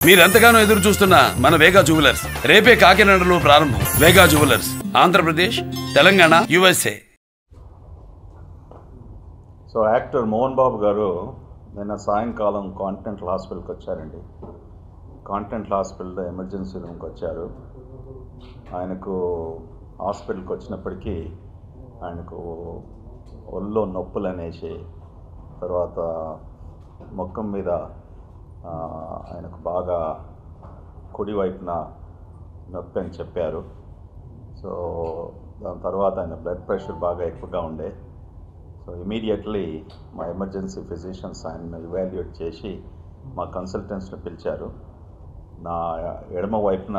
మీరెంతగానో ఎదురు చూస్తున్న మన వేగా జ్యువెలర్స్ రేపే కాకినాడలో ప్రారంభం. Vega jewellers, Andhra Pradesh, Telangana, USA. So actor Mohan Babu గారు నిన్న సాయంకాలం కాంటినెంటల్ హాస్పిటల్కి వచ్చారండి. కాంటినెంటల్ హాస్పిటల్లో ఎమర్జెన్సీ రూమ్కి వచ్చారు. ఆయనకు హాస్పిటల్కి వచ్చినప్పటికీ ఆయనకు ఒళ్ళో నొప్పులు అనేసి, తర్వాత ముఖం మీద ఆయనకు బాగా కుడివైపున నొప్పి అని చెప్పారు. సో దాని తర్వాత ఆయన బ్లడ్ ప్రెషర్ బాగా ఎక్కువగా ఉండే. సో ఇమీడియట్లీ మా ఎమర్జెన్సీ ఫిజిషియన్స్ ఆయన్ని ఇవాల్యుయేట్ చేసి మా కన్సల్టెంట్స్ని పిలిచారు. నా ఎడమ వైపున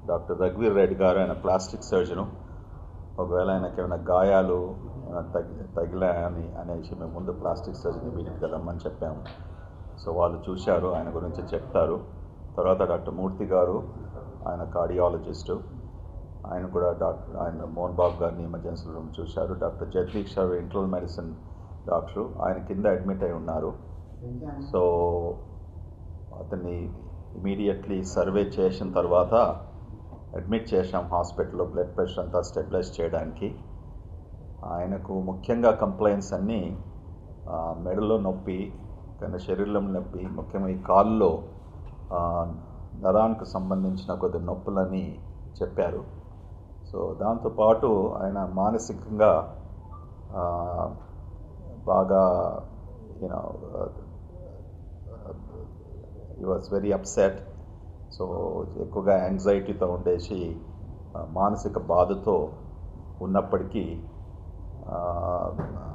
డాక్టర్ రఘువీర్ రెడ్డి గారు, ఆయన ప్లాస్టిక్ సర్జను. ఒకవేళ ఆయనకి ఏమైనా గాయాలు తగిలాయని అనేసి మేము ముందు ప్లాస్టిక్ సర్జన్ ఇమీడియట్గా రమ్మని చెప్పాము. సో వాళ్ళు చూశారు, ఆయన గురించి చెప్తారు. తర్వాత డాక్టర్ మూర్తి గారు, ఆయన కార్డియాలజిస్టు, ఆయన కూడా ఆయన మోహన్ బాబు గారిని ఎమర్జెన్సీ రూమ్ చూశారు. డాక్టర్ జగదీష్ రావు ఇంటర్నల్ మెడిసిన్ డాక్టరు, ఆయన కింద అడ్మిట్ అయి ఉన్నారు. సో అతన్ని ఇమీడియట్లీ సర్వే చేసిన తర్వాత అడ్మిట్ చేశాం హాస్పిటల్లో, బ్లడ్ ప్రెషర్ అంతా స్టెబిలైజ్ చేయడానికి. ఆయనకు ముఖ్యంగా కంప్లైంట్స్ అన్నీ మెడలో నొప్పి, కానీ శరీరంలో నొప్పి, ముఖ్యంగా ఈ కాల్లో నరానికి సంబంధించిన కొద్ది నొప్పులని చెప్పారు. సో దాంతోపాటు ఆయన మానసికంగా బాగా he was very upset. So ఎక్కువగా యాంగ్జైటీతో ఉండేసి మానసిక బాధతో ఉన్నప్పటికీ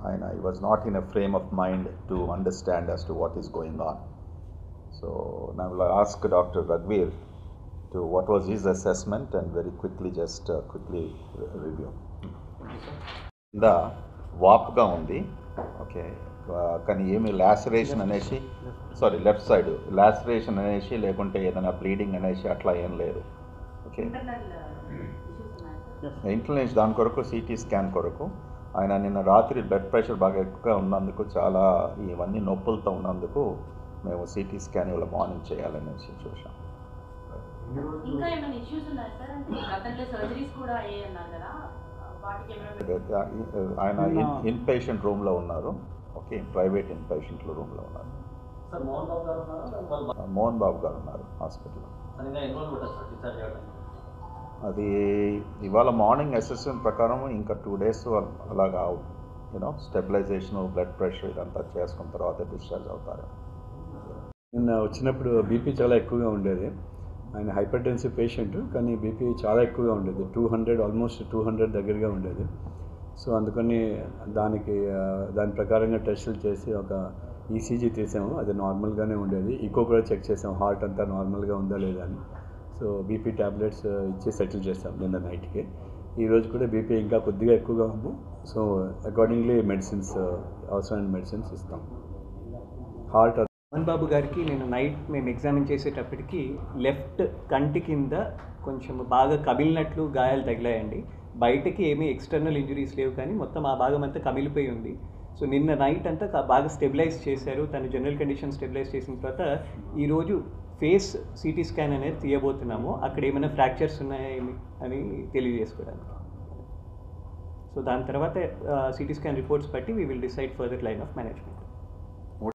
ఆయన he was not in a frame of mind to understand as to what is going on. So now I will ask Dr. Raghuveer to what was his assessment and very quickly quickly review. The వాప్గా ఉంది, okay, కానీ ఏమి laceration అనేసి, sorry left side laceration అనేసి లేకుంటే ఏదైనా bleeding అనేసి అట్లా ఏం లేదు. ఓకే, ఇంటర్నల్ దాని కొరకు సిటీ స్కాన్ కొరకు ఆయన నిన్న రాత్రి బ్లడ్ ప్రెషర్ బాగా ఎక్కువగా ఉన్నందుకు, చాలా ఇవన్నీ నొప్పులతో ఉన్నందుకు మేము సిటీ స్కాన్ ఇవాళ మార్నింగ్ చేయాలనేసి చూసాం. ఆయన ఇన్ పేషెంట్ రూమ్లో ఉన్నారు. ఓకే, ప్రైవేట్ ఇన్ పేషెంట్ రూమ్లో ఉన్నారు. మోహన్ బాబు గారు ఉన్నారు హాస్పిటల్లో. అది ఇవాళ మార్నింగ్ అసెస్మెంట్ ప్రకారం ఇంకా 2 days అలాగా స్టెబిలైజేషను, బ్లడ్ ప్రెషర్ ఇదంతా చేసుకున్న తర్వాత డిశ్చార్జ్ అవుతారు. నిన్న వచ్చినప్పుడు బీపీ చాలా ఎక్కువగా ఉండేది. ఆయన హైపర్ టెన్సివ్ పేషెంట్, కానీ బీపీ చాలా ఎక్కువగా ఉండేది, 200 ఆల్మోస్ట్ 200 దగ్గరగా ఉండేది. సో అందుకని దాని ప్రకారంగా టెస్టులు చేసి ఒక ఈసీజీ తీసాము, అది నార్మల్గానే ఉండేది. ఈకో కూడా చెక్ చేసాము, హార్ట్ అంతా నార్మల్గా ఉందా లేదా అని. సో బీపీ ట్యాబ్లెట్స్ ఇచ్చి సెటిల్ చేస్తాం నిన్న నైట్కి. ఈరోజు కూడా బీపీ ఇంకా కొద్దిగా ఎక్కువగా ఉంది. సో అకార్డింగ్లీ మెడిసిన్స్, అవసరమైన మెడిసిన్స్ ఇస్తాం. హార్ట్ మోహన్ బాబు గారికి నేను నైట్ మేము ఎగ్జామిన్ చేసేటప్పటికి లెఫ్ట్ కంటి కింద కొంచెం బాగా కమిలినట్లు గాయాలు తగిలాయండి. బయటకి ఏమీ ఎక్స్టర్నల్ ఇంజరీస్ లేవు, కానీ మొత్తం ఆ భాగం అంతా కమిలిపోయి ఉంది. సో నిన్న నైట్ అంతా బాగా స్టెబిలైజ్ చేశారు. తను జనరల్ కండిషన్ స్టెబిలైజ్ చేసిన తర్వాత ఈరోజు ఫేస్ సిటీ స్కాన్ అనేది తీయబోతున్నాము, అక్కడ ఏమైనా ఫ్రాక్చర్స్ ఉన్నాయేమి అని తెలియజేసుకోవడానికి. సో దాని తర్వాత సిటీ స్కాన్ రిపోర్ట్స్ బట్టి we will decide further line of management.